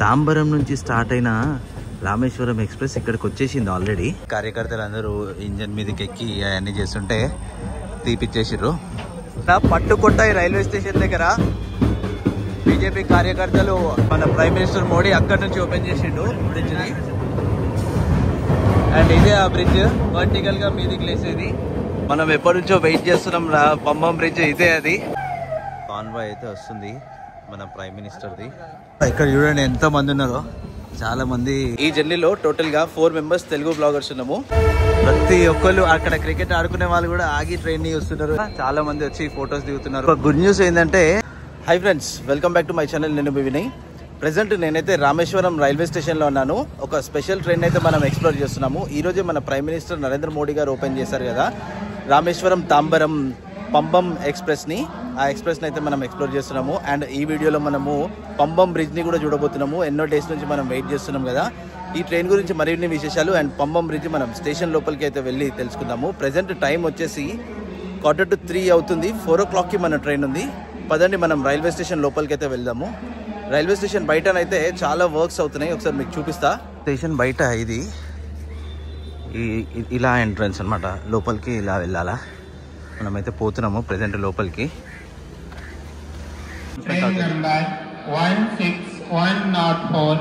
తాంబరం నుంచి స్టార్ట్ అయిన రామేశ్వరం ఎక్స్ప్రెస్ ఇక్కడికి వచ్చేసింది ఆల్రెడీ. కార్యకర్తలు అందరూ ఇంజన్ మీదకి ఎక్కి అవన్నీ చేస్తుంటే తీపిచ్చేసిర్రు. పట్టుకొట్టాయి రైల్వే స్టేషన్ దగ్గర బీజేపీ కార్యకర్తలు మన ప్రైమ్ మినిస్టర్ మోడీ అక్కడి నుంచి ఓపెన్ చేసిండు బ్రిడ్జ్ ని. అండ్ ఇదే ఆ బ్రిడ్జ్ వర్టికల్ గా మీదికి లేసేది. మనం ఎప్పటి నుంచో వెయిట్ చేస్తున్నాం పంబం బ్రిడ్జ్, ఇదే అది. కాన్వాయ్ అయితే వస్తుంది మన ప్రైమ్ మినిస్టర్ది. ఇక్కడ చూడండి ఎంత మంది ఉన్నారో, చాలా మంది. ఈ జర్నీలో టోటల్ గా 4 మెంబర్స్ తెలుగు బ్లాగర్స్ ఉన్నాము. ప్రతి ఒక్కళ్ళు అక్కడ క్రికెట్ ఆడుకునే వాళ్ళు కూడా ఆగి ట్రైన్ ని వస్తున్నారు. చాలా మంది వచ్చి ఫొటోస్ దిగుతున్నారు. గుడ్ న్యూస్ ఏంటంటే, hi friends, welcome back to my channel. నేను వినయ్. ప్రెసెంట్ నేనైతే రామేశ్వరం రైల్వే స్టేషన్ లో ఉన్నాను. ఒక స్పెషల్ ట్రైన్ అయితే మనం ఎక్స్ప్లోర్ చేస్తున్నాము. ఈ రోజే మన ప్రైమ్ మినిస్టర్ నరేంద్ర మోడీ గారు ఓపెన్ చేశారు కదా రామేశ్వరం తాంబరం పంబం ఎక్స్ప్రెస్ ని. ఆ ఎక్స్ప్రెస్ ని అయితే మనం ఎక్స్ప్లోర్ చేస్తున్నాము. అండ్ ఈ వీడియోలో మనము పంబం బ్రిడ్జ్ ని కూడా చూడబోతున్నాము. ఎన్నో డేస్ నుంచి మనం వెయిట్ చేస్తున్నాం కదా. ఈ ట్రైన్ గురించి మరిన్ని విశేషాలు అండ్ పంబం బ్రిడ్జ్ మనం స్టేషన్ లోపలికి అయితే వెళ్ళి తెలుసుకుందాము. ప్రెసెంట్ టైం వచ్చేసి 2:45 అవుతుంది. 4 o'clock కి మన ట్రైన్ ఉంది. పదండి మనం రైల్వే స్టేషన్ లోపలికి అయితే వెళ్దాము. రైల్వే స్టేషన్ బయటనైతే చాలా వర్క్స్ అవుతున్నాయి, ఒకసారి మీకు చూపిస్తా. స్టేషన్ బయట ఇది ఇలా ఎంట్రన్స్ అనమాట. లోపలికి ఇలా వెళ్ళాలా. మనమైతే పోతున్నాము ప్రెసెంట్ లోపలికి. Train number 16104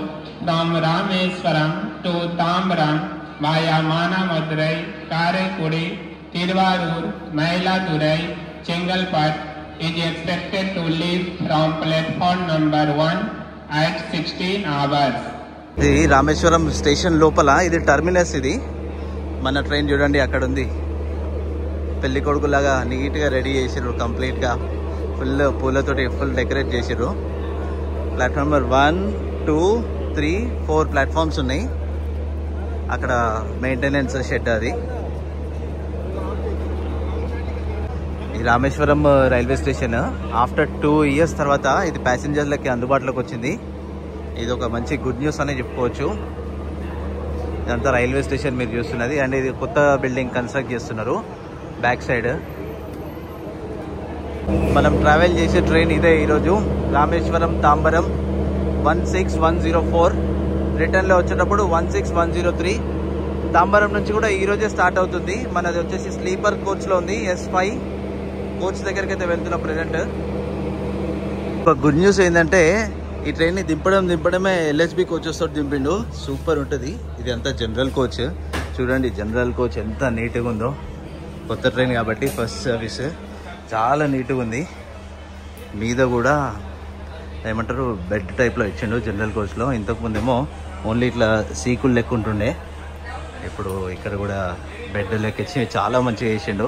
from Rameswaram to Tambaram via Manamadurai, Karaikudi, Tirvarur, Mailadurai, Chengalpat is expected to leave from platform number 1 at 16 hours. ఇది రామేశ్వరం స్టేషన్ లోపల ఇది టర్మినస్. ఇది మన ట్రైన్ చూడండి అక్కడ ఉంది. పెళ్లి కొడుకులాగా నీట్ గా రెడీ చేసిర్రు, కంప్లీట్ గా ఫుల్ పూలతోటి ఫుల్ డెకరేట్ చేసిర్రు. ప్లాట్ఫామ్ నెంబర్ 1, 2, 3, 4 ప్లాట్ఫామ్స్ ఉన్నాయి. అక్కడ మెయింటెనెన్స్ షెడ్ అది. ఈ Rameswaram railway station after 2 years తర్వాత ఇది ప్యాసింజర్లకి అందుబాటులోకి వచ్చింది. ఇది ఒక మంచి గుడ్ న్యూస్ అనే చెప్పుకోవచ్చు. ఇదంతా రైల్వే స్టేషన్ మీరు చూస్తున్నది. అండ్ ఇది కొత్త బిల్డింగ్ కన్స్ట్రక్ట్ చేస్తున్నారు బ్యాక్ సైడ్. మనం ట్రావెల్ చేసే ట్రైన్ ఇదే ఈరోజు, రామేశ్వరం తాంబరం 16104. రిటర్న్ లో వచ్చేటప్పుడు 16103. తాంబరం నుంచి కూడా ఈ రోజే స్టార్ట్ అవుతుంది. మనది వచ్చేసి స్లీపర్ కోచ్ లో ఉంది. S5 కోచ్ దగ్గరికి అయితే వెళ్తున్నాం ప్రెసెంట్. ఒక గుడ్ న్యూస్ ఏంటంటే, ఈ ట్రైన్ ని దింపడమే LHB కోచెస్ తోటి దింపిండు. సూపర్ ఉంటుంది. ఇది అంతా జనరల్ కోచ్. చూడండి జనరల్ కోచ్ ఎంత నీట్గా ఉందో. కొత్త ట్రైన్ కాబట్టి ఫస్ట్ సర్వీస్ చాలా నీట్గా ఉంది. మీద కూడా ఏమంటారు బెడ్ టైప్లో ఇచ్చిండు జనరల్ కోచ్లో. ఇంతకుముందేమో ఓన్లీ ఇట్లా సీకులు లెక్క ఉంటుండే. ఇప్పుడు ఇక్కడ కూడా బెడ్ లెక్క ఇచ్చి చాలా మంచిగా చేసిండు.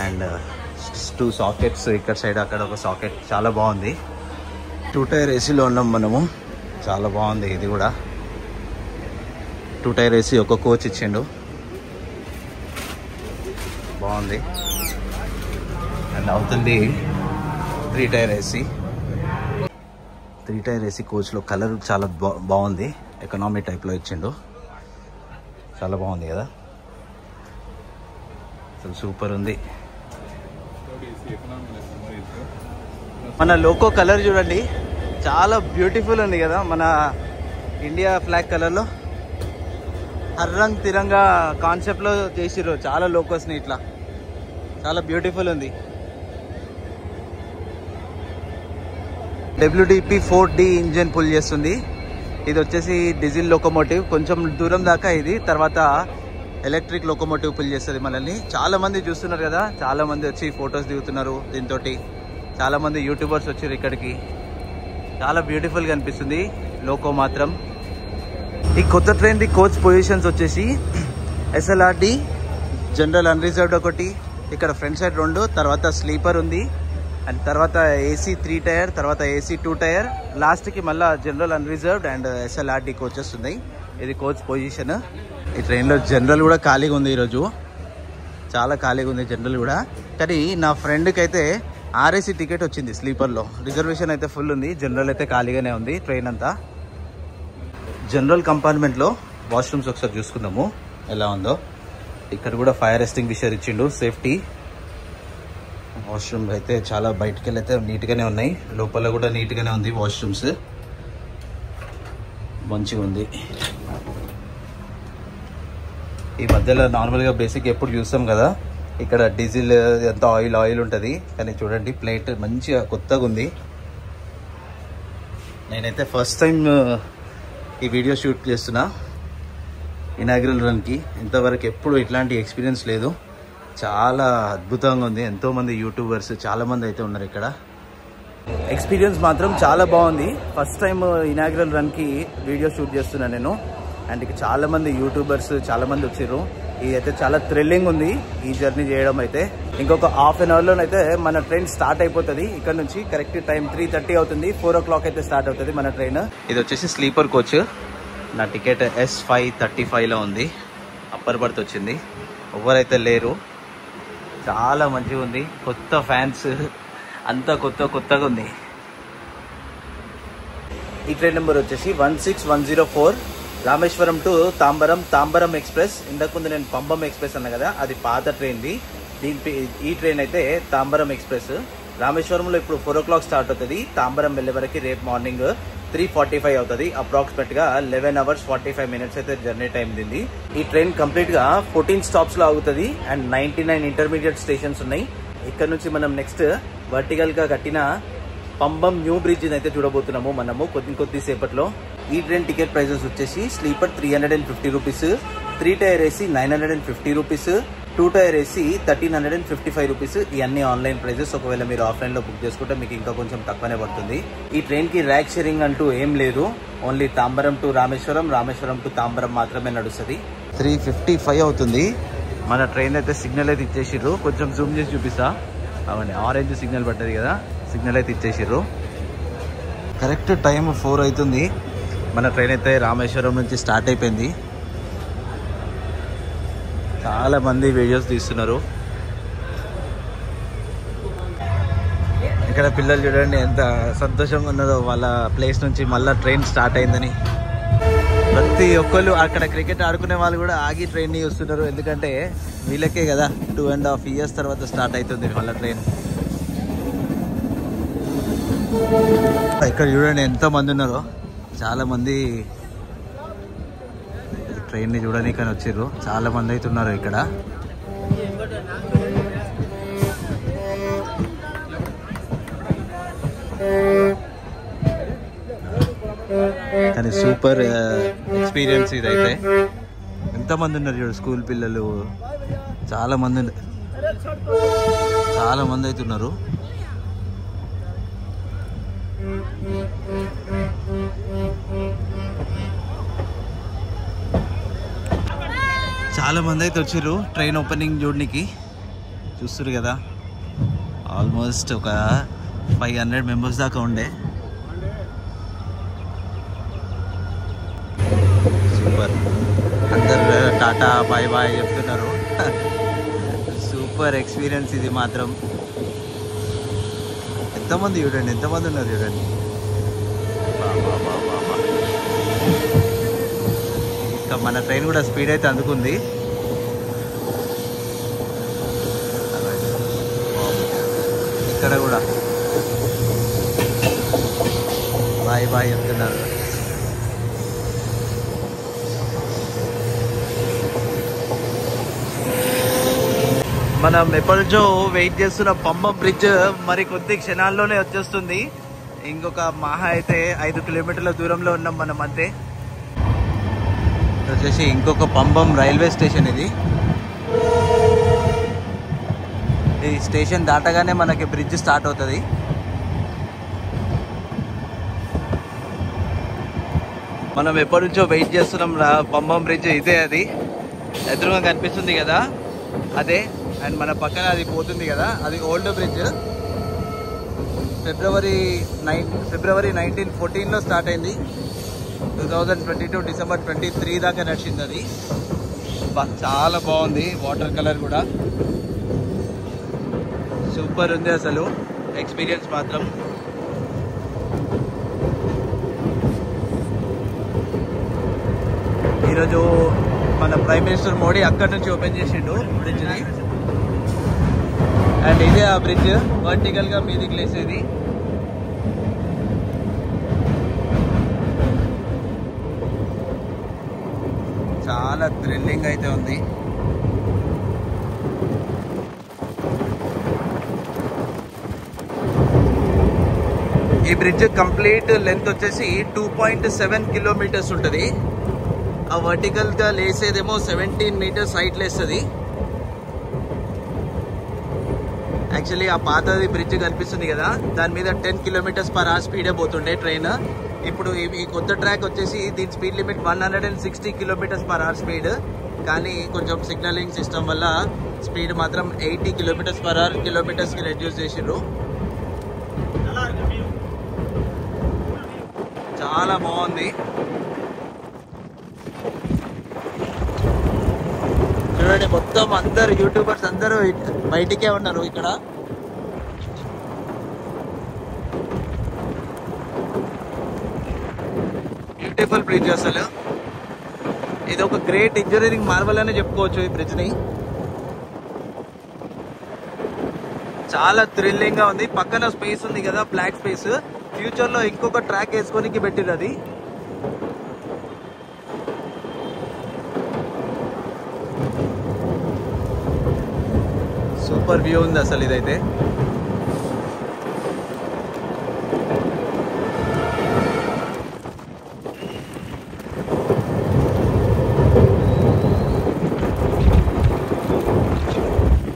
అండ్ 2 సాకెట్స్ ఇక్కడ సైడ్, అక్కడ ఒక సాకెట్. చాలా బాగుంది. 2 టైర్ ఏసీలో ఉన్నాం మనము. చాలా బాగుంది. ఇది కూడా 2 టైర్ ఏసీ ఒక కోచ్ ఇచ్చిండు. బాగుంది. అండ్ అవుతుంది 3 టైర్ ఏసీ. 3 టైర్ ఏసీ కోచ్లో కలర్ చాలా బాగుంది. ఎకనామీ టైప్లో ఇచ్చిండు. చాలా బాగుంది కదా, అసలు సూపర్ ఉంది. మన లోకో కలర్ చూడండి, చాలా బ్యూటిఫుల్ ఉంది కదా. మన ఇండియా ఫ్లాగ్ కలర్లో హర్ రంగ్ తిరంగా కాన్సెప్ట్లో చేసిర్రు చాలా లోకోస్ని. ఇట్లా చాలా బ్యూటిఫుల్ ఉంది. WDP-4D ఇంజిన్ పుల్ చేస్తుంది. ఇది వచ్చేసి డీజిల్ లోకోమోటివ్. కొంచెం దూరం దాకా ఇది, తర్వాత ఎలక్ట్రిక్ లోకోమోటివ్ పుల్ చేస్తుంది మనల్ని. చాలా మంది చూస్తున్నారు కదా, చాలా మంది వచ్చి ఫొటోస్ దిగుతున్నారు దీంతో. చాలా మంది యూట్యూబర్స్ వచ్చారు ఇక్కడికి. చాలా బ్యూటిఫుల్గా అనిపిస్తుంది లోకో మాత్రం. ఈ కొత్త ట్రైన్ ది కోచ్ పొజిషన్స్ వచ్చేసి SLRD, జనరల్ అన్రిజర్వ్డ్ ఒకటి, ఇక్కడ ఫ్రంట్ సైడ్ 2, తర్వాత స్లీపర్ ఉంది, అండ్ తర్వాత AC 3 టైర్, తర్వాత AC 2 టైర్, లాస్ట్కి మళ్ళీ general unreserved and SLRD coaches ఉన్నాయి. ఇది కోచ్ పొజిషన్. ఈ ట్రైన్లో జనరల్ కూడా ఖాళీగా ఉంది ఈరోజు. చాలా ఖాళీగా ఉంది జనరల్ కూడా. కానీ నా ఫ్రెండ్కి అయితే RAC టికెట్ వచ్చింది స్లీపర్లో. రిజర్వేషన్ అయితే ఫుల్ ఉంది, జనరల్ అయితే ఖాళీగానే ఉంది ట్రైన్ అంతా. జనరల్ కంపార్ట్మెంట్లో వాష్రూమ్స్ ఒకసారి చూసుకుందాము ఎలా ఉందో. ఇక్కడ కూడా ఫైర్ ఎక్స్టింగ్విషర్ ఇచ్చిండు, సేఫ్టీ. వాష్రూమ్ అయితే చాలా బయటికి వెళ్ళి అయితే నీట్గానే ఉన్నాయి, లోపల కూడా నీట్గానే ఉంది వాష్రూమ్స్. మంచిగా ఉంది. ఈ మధ్యలో నార్మల్గా బేసిక్ ఎప్పుడు చూస్తాం కదా, ఇక్కడ డీజిల్ ఎంత ఆయిల్ ఉంటుంది, కానీ చూడండి ప్లేట్ మంచిగా కొత్తగా ఉంది. నేనైతే ఫస్ట్ టైం ఈ వీడియో షూట్ చేస్తున్నా ఇనాగ్రల్ రన్కి. ఇంతవరకు ఎప్పుడు ఇట్లాంటి ఎక్స్పీరియన్స్ లేదు. చాలా అద్భుతంగా ఉంది. ఎంతోమంది యూట్యూబర్స్ చాలామంది అయితే ఉన్నారు ఇక్కడ. ఎక్స్పీరియన్స్ మాత్రం చాలా బాగుంది. ఫస్ట్ టైం ఇనాగ్రల్ రన్కి వీడియో షూట్ చేస్తున్నా నేను. అండ్ ఇక చాలామంది యూట్యూబర్స్ చాలామంది వచ్చారు. ఇదైతే చాలా థ్రిల్లింగ్ ఉంది ఈ జర్నీ చేయడం. అయితే ఇంకొక హాఫ్ అన్ అవర్లోనైతే మన ట్రైన్ స్టార్ట్ అయిపోతుంది. ఇక్కడ నుంచి కరెక్ట్ టైం 3:30 అవుతుంది. 4 o'clock అయితే స్టార్ట్ అవుతుంది మన ట్రైన్. ఇది వచ్చేసి స్లీపర్ కోచ్. నా టికెట్ S535లో ఉంది. అప్పర్ బర్త్ వచ్చింది. ఎవరైతే లేరు. చాలా మంచిగా ఉంది. కొత్త ఫ్యాన్స్ అంతా కొత్తగా ఉంది. ఈ ట్రైన్ నెంబర్ వచ్చేసి 16104 రామేశ్వరం టు తాంబరం ఎక్స్ప్రెస్. ఇంతకుముందు నేను పంబం ఎక్స్ప్రెస్ అన్నా కదా, అది పాత ట్రైన్ది. ఈ ట్రైన్ అయితే తాంబరం ఎక్స్ప్రెస్. రామేశ్వరంలో ఇప్పుడు 4 o'clock స్టార్ట్ అవుతుంది. తాంబరం వెళ్ళే వరకు రేపు మార్నింగ్ 3:45 అవుతుంది. అప్రాక్సిమేట్ గా 11 hours 45 minutes అయితే జర్నీ టైం దింది. ఈ ట్రైన్ కంప్లీట్ గా 14 stops లో ఆగుతుంది. అండ్ 99 ఇంటర్మీడియట్ స్టేషన్స్ ఉన్నాయి. ఇక్కడ నుంచి మనం నెక్స్ట్ వర్టికల్ గా కట్టిన పంబం న్యూ బ్రిడ్జ్ అయితే చూడబోతున్నాము మనము కొద్దిసేపట్లో. ఈ ట్రైన్ టికెట్ ప్రైజెస్ వచ్చేసి sleeper 350 rupees, 3 tier AC 950 rupees, 2 tier AC 1355 rupees. ఇవన్నీ ఆన్లైన్ ప్రైజెస్. ఒకవేళ మీరు ఆఫ్లైన్ లో బుక్ చేసుకుంటే మీకు ఇంకా కొంచెం తక్కువనే పడుతుంది. ఈ ట్రైన్ కి ర్యాక్ షేరింగ్ అంటూ ఏం లేదు. Only Tambaram to Rameswaram to Tambaram మాత్రమే నడుస్తుంది. 3:55 అవుతుంది. మన ట్రైన్ అయితే సిగ్నల్ అయితే ఇచ్చేసిర్రు. కొంచెం జూమ్ చేసి చూపిస్తా. అవునండి, ఆరెంజ్ సిగ్నల్ పడ్డది కదా, సిగ్నల్ అయితే ఇచ్చేసిర్రు. కరెక్ట్ టైం 4 అవుతుంది. మన ట్రైన్ అయితే రామేశ్వరం నుంచి స్టార్ట్ అయిపోయింది. చాలా మంది వీడియోస్ తీస్తున్నారు. ఇక్కడ పిల్లలు చూడండి ఎంత సంతోషంగా ఉన్నదో. వాళ్ళ ప్లేస్ నుంచి మళ్ళీ ట్రైన్ స్టార్ట్ అయిందని. ప్రతి ఒక్కళ్ళు అక్కడ క్రికెట్ ఆడుకునే వాళ్ళు కూడా ఆగి ట్రైన్ ని చూస్తున్నారు. ఎందుకంటే వీళ్ళకే కదా 2.5 years తర్వాత స్టార్ట్ అవుతుంది మళ్ళీ ట్రైన్. ఇక్కడ చూడండి ఎంత మంది ఉన్నారో. చాలా మంది ట్రైన్ ని చూడడానికి వచ్చారు. చాలా మంది అయితే ఉన్నారు ఇక్కడ. కానీ సూపర్ ఎక్స్పీరియన్స్ ఇదైతే. ఎంతమంది ఉన్నారు చూడు, స్కూల్ పిల్లలు చాలా మంది అయితే ఉన్నారు. చాలా మంది అయితే వచ్చారు ట్రైన్ ఓపెనింగ్ చూడడానికి. చూస్తారు కదా, ఆల్మోస్ట్ ఒక 500 members దాకా ఉండే. సూపర్. అందరు టాటా బాయ్ బాయ్ చెప్తున్నారు. సూపర్ ఎక్స్పీరియన్స్ ఇది మాత్రం. ఎంతమంది చూడండి, ఎంతమంది ఉన్నారు చూడండి. ఇంకా మన ట్రైన్ కూడా స్పీడ్ అయితే అందుకుంది. ఇక్కడ కూడా బాయ్ బాయ్ చెప్తున్నారు. మనం ఎప్పటి నుంచో వెయిట్ చేస్తున్న పంబం బ్రిడ్జ్ మరి కొద్ది క్షణాల్లోనే వచ్చేస్తుంది. ఇంకొక మహా అయితే 5 kilometerల దూరంలో ఉన్నాం మనం అంతే. వచ్చేసి ఇంకొక పంబం రైల్వే స్టేషన్ ఇది. ఈ స్టేషన్ దాటగానే మనకి బ్రిడ్జ్ స్టార్ట్ అవుతుంది. మనం ఎప్పటి నుంచో వెయిట్ చేస్తున్నాం పంబం బ్రిడ్జ్. ఇదే అది ఎదురుగా కనిపిస్తుంది కదా, అదే. అండ్ మన పక్కన అది పోతుంది కదా, అది ఓల్డ్ బ్రిడ్జ్. ఫిబ్రవరి 1914లో స్టార్ట్ అయింది. 2022 December 23 దాకా నడిచింది అది. చాలా బాగుంది. వాటర్ కలర్ కూడా సూపర్ ఉంది అసలు. ఎక్స్పీరియన్స్ మాత్రం. ఈరోజు మన ప్రైమ్ మినిస్టర్ మోడీ అక్కడి నుంచి ఓపెన్ చేసిండు బ్రిడ్జ్ని. అండ్ ఇదే ఆ బ్రిడ్జ్ వర్టికల్ గా మీదికి లేసేది. చాలా థ్రిల్లింగ్ అయితే ఉంది. ఈ బ్రిడ్జ్ కంప్లీట్ లెంత్ వచ్చేసి 2.7 కిలోమీటర్స్ ఉంటుంది. ఆ వర్టికల్ గా లేసేదేమో 17 మీటర్స్ హైట్ లేస్తుంది. యాక్చువల్లీ ఆ పాతది బ్రిడ్జ్ కనిపిస్తుంది కదా, దాని మీద 10 km/h స్పీడే పోతుండే ట్రైన్. ఇప్పుడు ఈ కొత్త ట్రాక్ వచ్చేసి దీని స్పీడ్ లిమిట్ 160 km/h స్పీడ్. కానీ కొంచెం సిగ్నలింగ్ సిస్టమ్ వల్ల స్పీడ్ మాత్రం 80 km/h కిలోమీటర్స్కి రెడ్యూస్ చేసిర్రు. చాలా బాగుంది. చూడండి, మొత్తం అందరు యూట్యూబర్స్ అందరూ బయటికే ఉన్నారు ఇక్కడ. Beautiful bridge. అసలు ఇది ఒక గ్రేట్ ఇంజనీరింగ్ మార్వల్ అనే చెప్పుకోవచ్చు ఈ బ్రిడ్జ్ ని. చాలా థ్రిల్లింగ్ గా ఉంది. పక్కన స్పేస్ ఉంది కదా, బ్లాక్ స్పేస్. ఫ్యూచర్ లో ఇంకొక ట్రాక్ వేసుకోనికి పెట్టిరు. అది సూపర్ వ్యూ ఉంది అసలు ఇదైతే.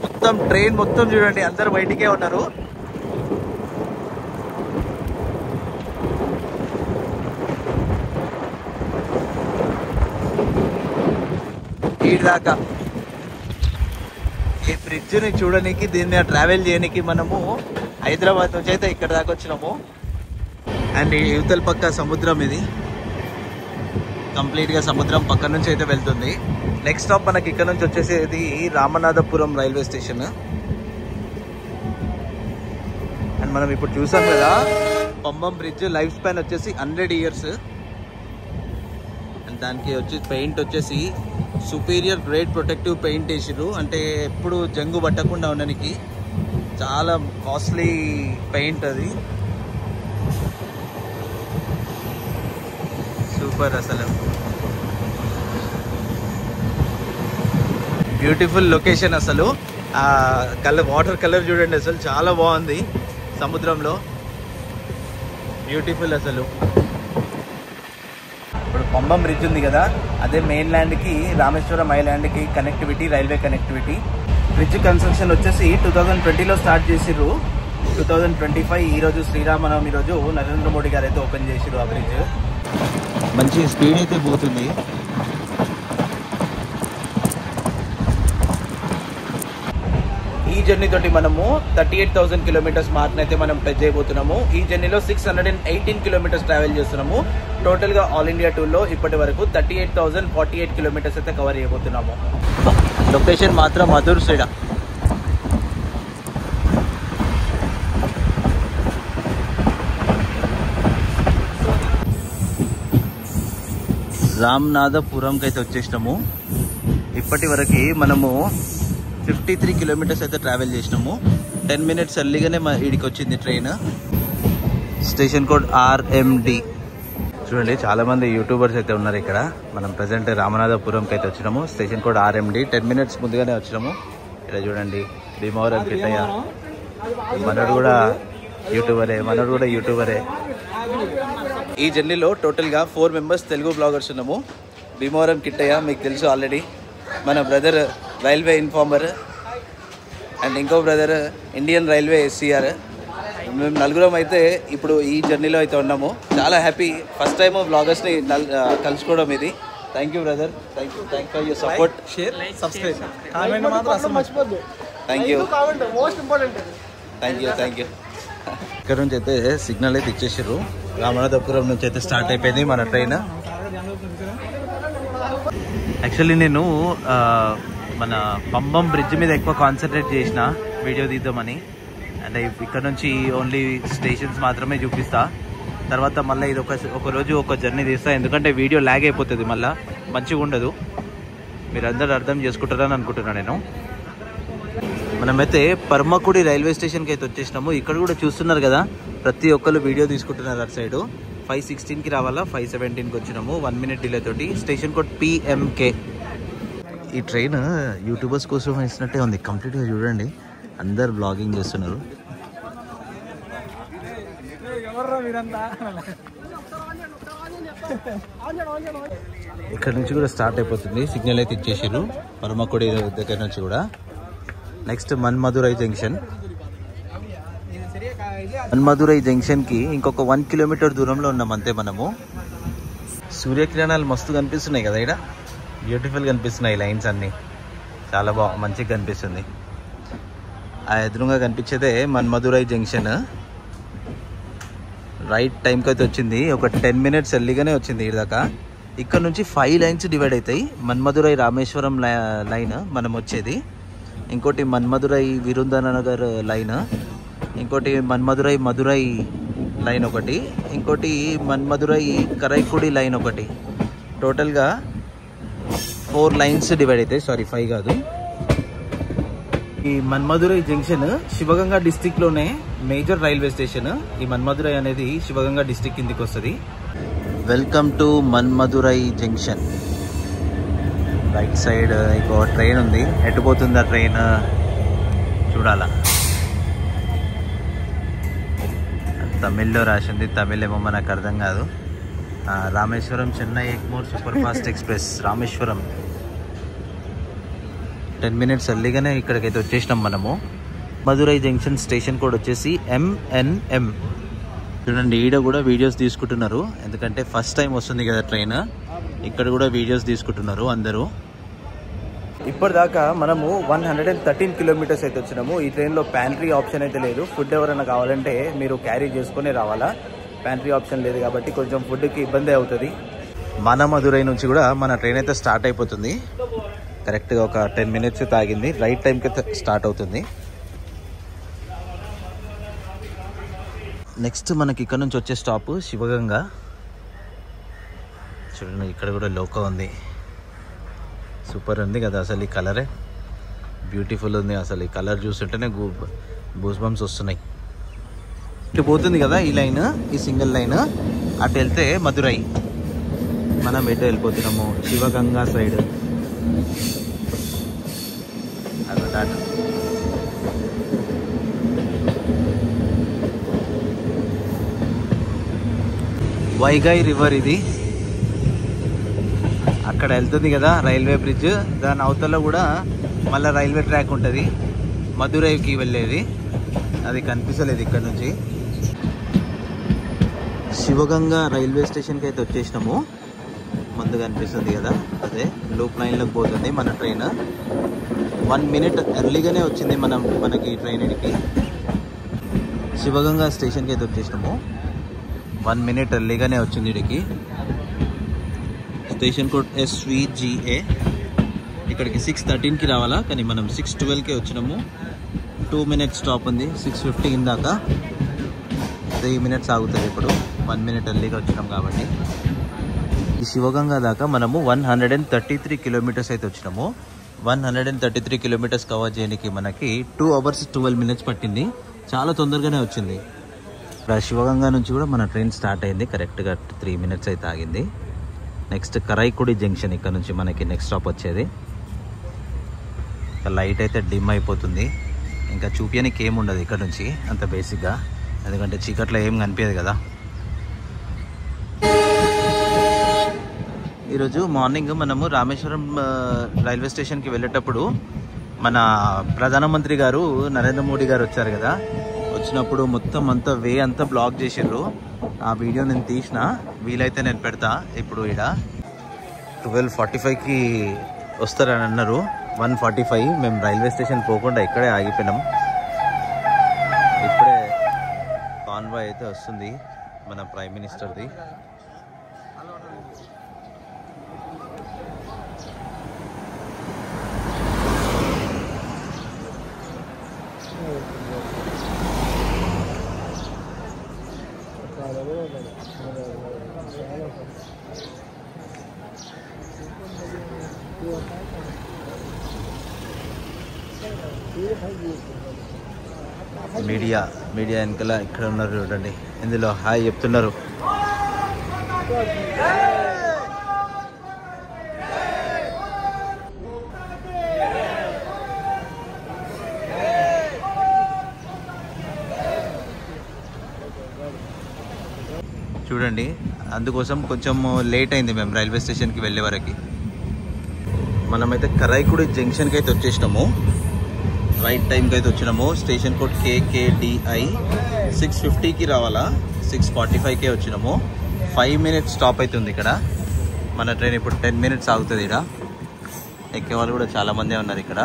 మొత్తం ట్రైన్ మొత్తం చూడండి, అందరు బయటికే ఉన్నారు. దాకా ఈ బ్రిడ్జ్ ని చూడడానికి, దీన్ని ట్రావెల్ చేయడానికి మనము హైదరాబాద్ నుంచి అయితే ఇక్కడ దాకా వచ్చినాము. అండ్ ఈ యువతల పక్క సముద్రం, ఇది కంప్లీట్ గా సముద్రం పక్క నుంచి అయితే వెళ్తుంది. నెక్స్ట్ స్టాప్ మనకి ఇక్కడ నుంచి వచ్చేసేది రామనాథపురం రైల్వే స్టేషన్. అండ్ మనం ఇప్పుడు చూసాం కదా, పంబం బ్రిడ్జ్ లైఫ్ స్పాన్ వచ్చేసి 100 years. అండ్ దానికి వచ్చి పెయింట్ వచ్చేసి సుపీరియర్ గ్రేడ్ ప్రొటెక్టివ్ పెయింట్ వేసిర్రు. అంటే ఎప్పుడు జంగు పట్టకుండా ఉండడానికి చాలా కాస్ట్లీ పెయింట్ అది. సూపర్ అసలు. బ్యూటిఫుల్ లొకేషన్ అసలు. కలర్, వాటర్ కలర్ చూడండి అసలు చాలా బాగుంది సముద్రంలో. బ్యూటిఫుల్ అసలు. ఇప్పుడు పంబం బ్రిడ్జ్ ఉంది కదా, అదే మెయిన్ ల్యాండ్కి రామేశ్వరం ఐలాండ్కి connectivity, railway connectivity. Bridge construction వచ్చేసి 2020లో స్టార్ట్ చేసిర్రు. 2025 ఈరోజు శ్రీరామనవమి రోజు నరేంద్ర మోడీ గారు అయితే ఓపెన్ చేసిర్రు ఆ బ్రిడ్జ్. మంచి స్పీడ్ అయితే పోతుంది. ఈ జర్నీ తోటి మనము 38,000 kilometers మార్క్ అయితే మనం టచ్ చేయబోతున్నాము. ఈ జర్నీలో 618 kilometers ట్రావెల్ చేస్తున్నాము. టోటల్ గా ఆల్ ఇండియా టూర్ లో ఇప్పటి వరకు 38,048 kilometers అయితే కవర్ చేయబోతున్నాము. లొకేషన్ మాత్రం మధుర్ సైడ్. రామనాథపురంకి అయితే వచ్చేసినాము. ఇప్పటి వరకు మనము 53 kilometers అయితే ట్రావెల్ చేసినాము. 10 minutes ఎర్లీగానే ఇడికి వచ్చింది ట్రైన్. Station code RMD. చూడండి, చాలా మంది యూట్యూబర్స్ అయితే ఉన్నారు ఇక్కడ. మనం ప్రజెంట్ రామనాథపురంకి అయితే వచ్చినాము. Station code RMD. 10 minutes ముందుగానే వచ్చినాము. ఇక్కడ చూడండి, భీమవరం కిట్టయ్య, మనోడు కూడా యూట్యూబరే. ఈ జర్నీలో టోటల్గా 4 members తెలుగు బ్లాగర్స్ ఉన్నాము. భీమవరం కిట్టయ్య మీకు తెలుసు ఆల్రెడీ, మన బ్రదర్ రైల్వే ఇన్ఫార్మర్. అండ్ ఇంకో బ్రదర్ ఇండియన్ రైల్వే SCR. మేము నలుగురం అయితే ఇప్పుడు ఈ జర్నీలో అయితే ఉన్నాము. చాలా హ్యాపీ. ఫస్ట్ టైం బ్లాగర్స్ని కలుసుకోవడం ఇది. Thank you brother. Thank you for your support. Share, subscribe. Thank you. ఇక్కడ నుంచి అయితే సిగ్నల్ అయితే ఇచ్చేసారు. రామనాథపురం నుంచి అయితే స్టార్ట్ అయిపోయింది మన ట్రైన్. యాక్చువల్లీ నేను మన పంబం బ్రిడ్జ్ మీద ఎక్కువ కాన్సన్ట్రేట్ చేసిన వీడియో తీద్దామని. అంటే ఇక్కడ నుంచి ఓన్లీ స్టేషన్స్ మాత్రమే చూపిస్తా. తర్వాత మళ్ళీ ఇది ఒక రోజు ఒక జర్నీ తీస్తా. ఎందుకంటే వీడియో ల్యాగ్ అయిపోతుంది, మళ్ళీ మంచిగా ఉండదు. మీరు అందరూ అర్థం చేసుకుంటారని అనుకుంటున్నాను నేను. మనమైతే పర్మకుడి రైల్వే స్టేషన్కి అయితే వచ్చేసినాము. ఇక్కడ కూడా చూస్తున్నారు కదా, ప్రతి ఒక్కరు వీడియో తీసుకుంటున్నారు అటు సైడు. 5:16కి రావాలా, 5:17కి వచ్చినాము. 1 minute డిలే తోటి. Station code PMK. ఈ ట్రైన్ యూట్యూబర్స్ కోసం వేసినట్టే ఉంది కంప్లీట్గా. చూడండి, అందరు బ్లాగింగ్ చేస్తున్నారు. ఇక్కడ నుంచి కూడా స్టార్ట్ అయిపోతుంది. సిగ్నల్ అయితే ఇచ్చేసారు పరమకుడి దగ్గర నుంచి కూడా. Next మన్మధురై junction. మన్మధురై జంక్షన్కి ఇంకొక 1 kilometer దూరంలో ఉన్నాం అంతే మనము. సూర్యకిరణాలు మస్తు కనిపిస్తున్నాయి కదా ఇక్కడ, బ్యూటిఫుల్ కనిపిస్తున్నాయి లైన్స్ అన్నీ. చాలా మంచిగా కనిపిస్తుంది. ఆ ఎదురుగా కనిపించేదే మన్మధురై జంక్షన్. రైట్ టైంకి అయితే వచ్చింది. ఒక 10 minutes ఎర్లీగానే వచ్చింది ఇక్కడ దాకా. ఇక్కడ నుంచి 5 lines డివైడ్ అవుతాయి. మన్మధురై రామేశ్వరం లైన్ మనం వచ్చేది, ఇంకోటి మన్మధురై విరుందనగర్ లైన్, ఇంకోటి మన్మధురై మధురై లైన్ ఒకటి, ఇంకోటి మన్మధురై కరైకుడి లైన్ ఒకటి. టోటల్గా 4 lines డివైడ్ అవుతాయి. సారీ 5 కాదు. ఈ మన్మధురై జంక్షన్ శివగంగా డిస్టిక్లోనే మేజర్ రైల్వే స్టేషన్. ఈ మన్మధురై అనేది శివగంగా డిస్టిక్ కిందికి వస్తుంది. Welcome to Manamadurai junction. Right side ఇంకో ట్రైన్ ఉంది. ఎటు పోతుంది ఆ ట్రైన్ చూడాలా. తమిళ్లో రాసింది, తమిళ్ ఏమో మనకు అర్థం కాదు. Rameswaram Chennai Egmore super fast express Rameswaram. 10 minutes ఎర్లీగానే ఇక్కడికైతే వచ్చేసినాం మనము. మధురై జంక్షన్ స్టేషన్ కోడ్ వచ్చేసి MNM. చూడండి, ఈడ కూడా వీడియోస్ తీసుకుంటున్నారు, ఎందుకంటే ఫస్ట్ టైం వస్తుంది కదా ట్రైన్. ఇక్కడ కూడా వీడియోస్ తీసుకుంటున్నారు అందరూ. ఇప్పటిదాకా మనము 113 kilometers అయితే వచ్చినాము. ఈ ట్రైన్లో ప్యాంట్రీ ఆప్షన్ అయితే లేదు. ఫుడ్ ఎవరైనా కావాలంటే మీరు క్యారీ చేసుకుని రావాలా. ప్యాంట్రీ ఆప్షన్ లేదు కాబట్టి కొంచెం ఫుడ్కి ఇబ్బంది అవుతుంది. మన మధురై నుంచి కూడా మన ట్రైన్ అయితే స్టార్ట్ అయిపోతుంది. కరెక్ట్గా ఒక 10 minutes తాగింది. రైట్ టైంకి స్టార్ట్ అవుతుంది. నెక్స్ట్ మనకి ఇక్కడ నుంచి వచ్చే స్టాప్ శివగంగా. చూడండి, ఇక్కడ కూడా లోకో ఉంది. సూపర్ ఉంది కదా అసలు. ఈ కలరే బ్యూటిఫుల్ ఉంది అసలు. ఈ కలర్ చూస్తుంటేనే గూస్ బంప్స్ వస్తున్నాయి. ఇటు పోతుంది కదా ఈ లైన్, ఈ సింగిల్ లైన్. అటు వెళ్తే మధురై. మనం ఎటు వెళ్ళిపోతున్నాము శివగంగా సైడ్. వైగై రివర్ ఇది. అక్కడ వెళ్తుంది కదా రైల్వే బ్రిడ్జ్. దాని అవతల కూడా మళ్ళీ రైల్వే ట్రాక్ ఉంటుంది మధురైకి వెళ్ళేది. అది కనిపిస్తలేదు ఇక్కడ నుంచి. శివగంగా రైల్వే స్టేషన్కి అయితే వచ్చేసినాము. ముందు కనిపిస్తుంది కదా అదే లూప్ లైన్లోకి పోతుంది మన ట్రైన్. 1 minute ఎర్లీగానే వచ్చింది మనకి ట్రైన్ ఇడికి. శివగంగా స్టేషన్కి అయితే వచ్చేసినాము. 1 minute ఎర్లీగానే వచ్చింది ఇడికి. Station code SVGA. ఇక్కడికి 6:13కి రావాలా, కానీ మనం 6:12కే వచ్చినాము. 2 minutes స్టాప్ ఉంది. 6:15 దాకా 3 minutes ఆగుతుంది. ఇప్పుడు 1 minute ఎర్లీగా వచ్చినాం కాబట్టి. ఈ శివగంగా దాకా మనము 133 kilometers అయితే వచ్చినాము. 133 kilometers కవర్ చేయడానికి మనకి 2 hours 12 minutes పట్టింది. చాలా తొందరగానే వచ్చింది. శివగంగా నుంచి కూడా మన ట్రైన్ స్టార్ట్ అయింది. కరెక్ట్గా 3 minutes అయితే ఆగింది. Next Karaikudi junction. ఇక్కడ నుంచి మనకి నెక్స్ట్ స్టాప్ వచ్చేది. లైట్ అయితే డిమ్ అయిపోతుంది. ఇంకా చూపించడానికి ఏముండదు ఇక్కడ నుంచి అంత బేసిక్గా, ఎందుకంటే చీకట్లో ఏం కనిపించదు కదా. ఈరోజు మార్నింగ్ మనము రామేశ్వరం రైల్వే స్టేషన్కి వెళ్ళేటప్పుడు మన ప్రధానమంత్రి గారు నరేంద్ర మోడీ గారు వచ్చారు కదా. వచ్చినప్పుడు మొత్తం అంతా వే అంతా బ్లాక్ చేసారు. ఆ వీడియో నేను తీసిన, వీలైతే నేను పెడతా. ఇప్పుడు ఇక్కడ 12:45కి వస్తారని అన్నారు. 1:45 మేము రైల్వే స్టేషన్ పోకుండా ఇక్కడే ఆగిపోయినాం. ఇప్పుడే కాన్వాయ్ అయితే వస్తుంది మన ప్రైమ్ మినిస్టర్ది. మీడియా వెనకాల ఇక్కడ ఉన్నారు చూడండి. ఇందులో హాయ్ చెప్తున్నారు. చూడండి, అందుకోసం కొంచెం లేట్ అయింది మేము రైల్వే స్టేషన్కి వెళ్ళే వరకు. మనమైతే కరైకుడి జంక్షన్కి అయితే వచ్చేసినాము. రైట్ టైంకి అయితే వచ్చినాము. స్టేషన్ కోడ్ KKDI 650కి రావాలా, 6:45కే వచ్చినాము. 5 minutes స్టాప్ అవుతుంది ఇక్కడ. మన ట్రైన్ ఇప్పుడు 10 minutes ఆగుతుంది. ఇక్కడ ఎక్కే వాళ్ళు కూడా చాలామందే ఉన్నారు. ఇక్కడ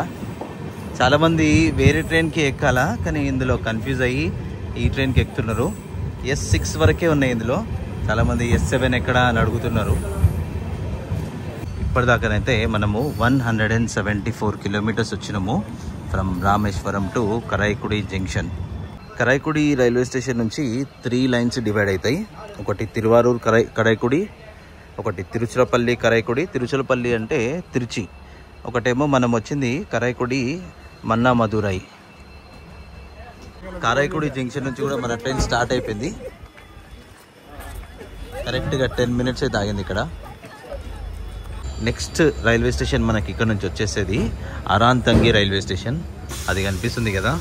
చాలామంది వేరే ట్రైన్కి ఎక్కాలా, కానీ ఇందులో కన్ఫ్యూజ్ అయ్యి ఈ ట్రైన్కి ఎక్కుతున్నారు. S6 వరకే ఉన్నాయి. ఇందులో చాలామంది S7 ఎక్కడ అని అడుగుతున్నారు. ఇప్పటిదాకానైతే మనము 174 kilometers వచ్చినాము from Rameswaram to Karaikudi junction. Karaikudi railway station నుంచి 3 lines డివైడ్ అవుతాయి. ఒకటి తిరువారూర్ కరైకుడి, ఒకటి తిరుచిరపల్లి కరైకుడి. తిరుచిరపల్లి అంటే తిరుచి. ఒకటేమో మనం వచ్చింది కరైకుడి మన్నా మధురై. కారైకుడి జంక్షన్ నుంచి కూడా మన ట్రైన్ స్టార్ట్ అయిపోయింది. కరెక్ట్గా 10 minutes అయితే ఆగింది ఇక్కడ. నెక్స్ట్ రైల్వే స్టేషన్ మనకి ఇక్కడ నుంచి వచ్చేసేది అరాంతంగి రైల్వే స్టేషన్. అది కనిపిస్తుంది కదా,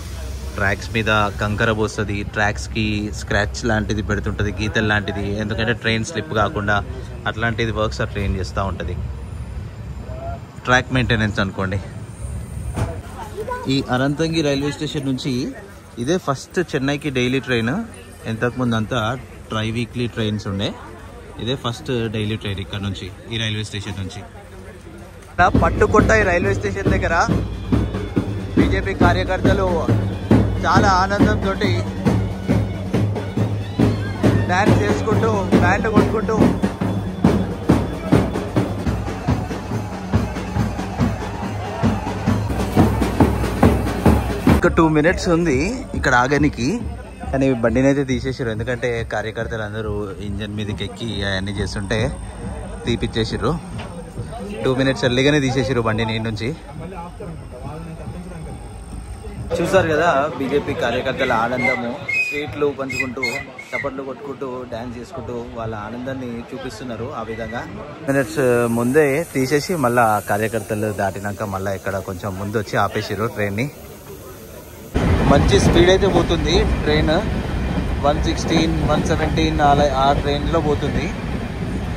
ట్రాక్స్ మీద కంకర పోస్తుంది. ట్రాక్స్కి స్క్రాచ్ లాంటిది పెడుతుంటుంది, గీతలు లాంటిది. ఎందుకంటే ట్రైన్ స్లిప్ కాకుండా అట్లాంటిది వర్క్స్ ఆ ట్రైన్ చేస్తూ ఉంటుంది. ట్రాక్ మెయింటెనెన్స్ అనుకోండి. ఈ అరాంతంగి రైల్వే స్టేషన్ నుంచి ఇదే ఫస్ట్ చెన్నైకి డైలీ ట్రైన్. ఇంతకుముందు అంతా ట్రై వీక్లీ ట్రైన్స్ ఉండే. ఇదే ఫస్ట్ డైలీ ట్రైన్ ఇక్కడ నుంచి, ఈ రైల్వే స్టేషన్ నుంచి. పట్టుకొట్ట ఈ రైల్వే స్టేషన్ దగ్గర బీజేపీ కార్యకర్తలు చాలా ఆనందంతో డాన్స్ చేసుకుంటూ బ్యాండ్ కొట్టుకుంటూ ఇంకా 2 minutes ఉంది ఇక్కడ ఆగనికి. కానీ బండిని అయితే తీసేసారు, ఎందుకంటే కార్యకర్తలు అందరూ ఇంజన్ మీదకి ఎక్కి అవన్నీ చేస్తుంటే తీపిచ్చేసారు. 2 minutes ఎర్లీగానే తీసేసారు బండిని నుంచి. చూసారు కదా బీజేపీ కార్యకర్తల ఆనందము. స్వీట్లు పంచుకుంటూ, చప్పట్లు కొట్టుకుంటూ, డ్యాన్స్ చేసుకుంటూ వాళ్ళ ఆనందాన్ని చూపిస్తున్నారు. ఆ విధంగా మినిట్స్ ముందే తీసేసి మళ్ళీ కార్యకర్తలు దాటినాక మళ్ళీ ఇక్కడ కొంచెం ముందు వచ్చి ఆపేసారు ట్రైన్ని. మంచి స్పీడ్ అయితే పోతుంది ట్రైన్. 116, 117 అలా ఆ ట్రైన్లో పోతుంది.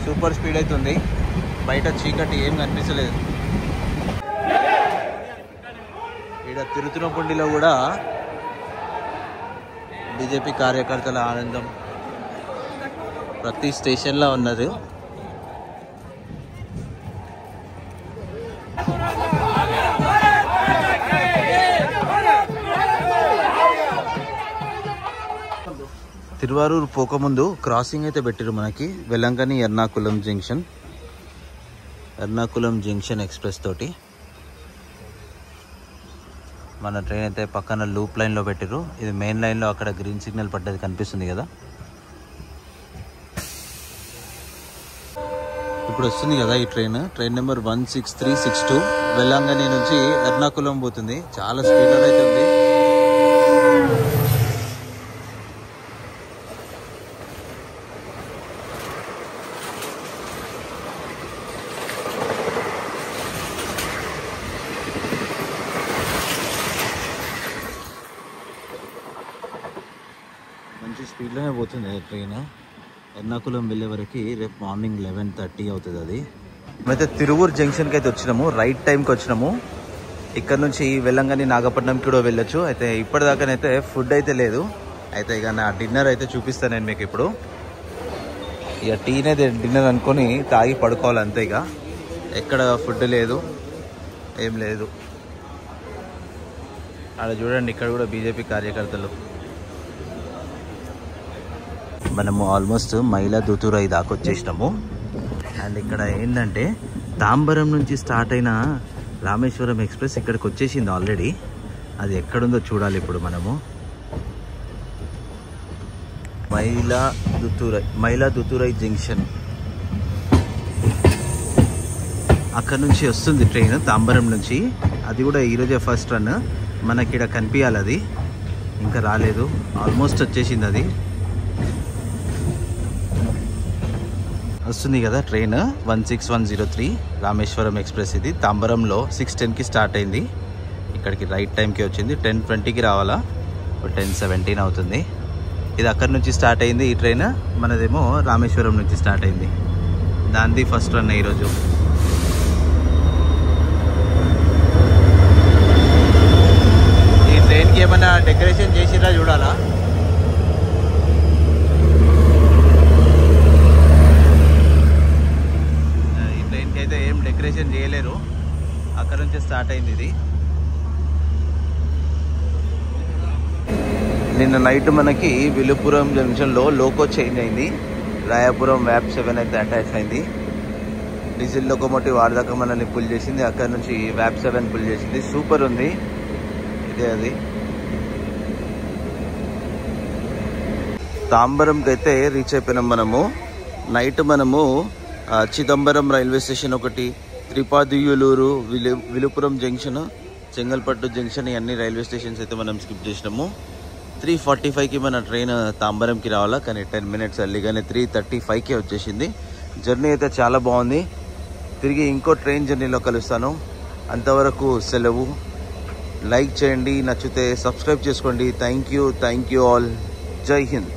సూపర్ స్పీడ్ అవుతుంది. బయట చీకటి ఏం కనిపించలేదు. ఇక్కడ తిరుతునపల్లిలో కూడా బీజేపీ కార్యకర్తల ఆనందం ప్రతి స్టేషన్లో ఉన్నది. తిరువారూరు పోకముందు క్రాసింగ్ అయితే పెట్టారు మనకి. Velankanni Ernakulam junction, Ernakulam junction express తోటి మన ట్రైన్ అయితే పక్కన లూప్ లైన్లో పెట్టారు. ఇది మెయిన్ లైన్లో అక్కడ గ్రీన్ సిగ్నల్ పడ్డది కనిపిస్తుంది కదా. ఇప్పుడు వస్తుంది కదా ఈ ట్రైన్. ట్రైన్ నెంబర్ 16362 వెల్లంకని నుంచి ఎర్నాకుళం పోతుంది. చాలా స్పీడ్లో అయితే ఉంది. మంచి స్పీడ్లోనే పోతుంది ట్రైన్. ఎర్నాకుళం వెళ్ళే వరకు రేపు మార్నింగ్ 11:30 అవుతుంది. అది అయితే తిరువూరు జంక్షన్కి అయితే వచ్చినాము. రైట్ టైంకి వచ్చినాము. ఇక్కడ నుంచి వెల్లంకని నాగపట్నంకి కూడా వెళ్ళొచ్చు. అయితే ఇప్పటిదాకానైతే ఫుడ్ అయితే లేదు. అయితే ఇక నా డిన్నర్ అయితే చూపిస్తాను నేను మీకు ఇప్పుడు. ఇక టీనే డిన్నర్ అనుకొని తాగి పడుకోవాలి అంతే. ఇక ఎక్కడ ఫుడ్ లేదు, ఏం లేదు. అక్కడ చూడండి, ఇక్కడ కూడా బీజేపీ కార్యకర్తలు. మనము ఆల్మోస్ట్ మైలాదుతురై దాకా వచ్చేసినాము. అండ్ ఇక్కడ ఏంటంటే తాంబరం నుంచి స్టార్ట్ అయిన రామేశ్వరం ఎక్స్ప్రెస్ ఇక్కడికి వచ్చేసింది ఆల్రెడీ. అది ఎక్కడుందో చూడాలి ఇప్పుడు మనము. మైలాదుతురై జంక్షన్ అక్కడ నుంచి వస్తుంది ట్రైన్ తాంబరం నుంచి. అది కూడా ఈరోజే ఫస్ట్ రన్. మనకి ఇక్కడ కనిపించాలి, అది ఇంకా రాలేదు. ఆల్మోస్ట్ వచ్చేసింది అది. వస్తుంది కదా ట్రైన్ 16103 రామేశ్వరం ఎక్స్ప్రెస్. ఇది తాంబరంలో 6:10కి స్టార్ట్ అయింది. ఇక్కడికి రైట్ టైంకి వచ్చింది. 10:20కి రావాలా, 10:17 అవుతుంది. ఇది అక్కడి నుంచి స్టార్ట్ అయింది ఈ ట్రైన్. మనదేమో రామేశ్వరం నుంచి స్టార్ట్ అయింది. దానిది ఫస్ట్ రన్ ఈరోజు. ఈ ట్రైన్కి ఏమైనా డెకరేషన్ చేసిరా చూడాలా. ఈ ట్రైన్కి అయితే ఏం డెకరేషన్ చేయలేరు. అక్కడ నుంచి స్టార్ట్ అయింది ఇది. నిన్న నైట్ మనకి విలుపురం జంక్షన్లో లోకో చేంజ్ అయింది. రాయాపురం వ్యాప్ 7 అయితే అటాచ్ అయింది. డీజిల్ లోకోమోటివ్ వాడదాకా మనల్ని పుల్ చేసింది. అక్కడ నుంచి వ్యాప్ 7 పుల్ చేసింది. సూపర్ ఉంది. ఇదే అది. తాంబరంకి అయితే రీచ్ అయిపోయినాం మనము. నైట్ మనము చిదంబరం రైల్వే స్టేషన్ ఒకటి, త్రిపాదియులూరు, విలుపురం జంక్షన్, చెంగల్పట్టు జంక్షన్, ఇవన్నీ రైల్వే స్టేషన్స్ అయితే మనం స్కిప్ చేసినాము. 3:45కి మన ట్రైన్ తాంబరంకి రావాలా, కానీ 10 మినిట్స్ ఎర్లీగానే 3:35కే వచ్చేసింది. జర్నీ అయితే చాలా బాగుంది. తిరిగి ఇంకో ట్రైన్ జర్నీలో కలుస్తాను. అంతవరకు సెలవు. లైక్ చేయండి, నచ్చితే సబ్స్క్రైబ్ చేసుకోండి. Thank you all. జై హింద్.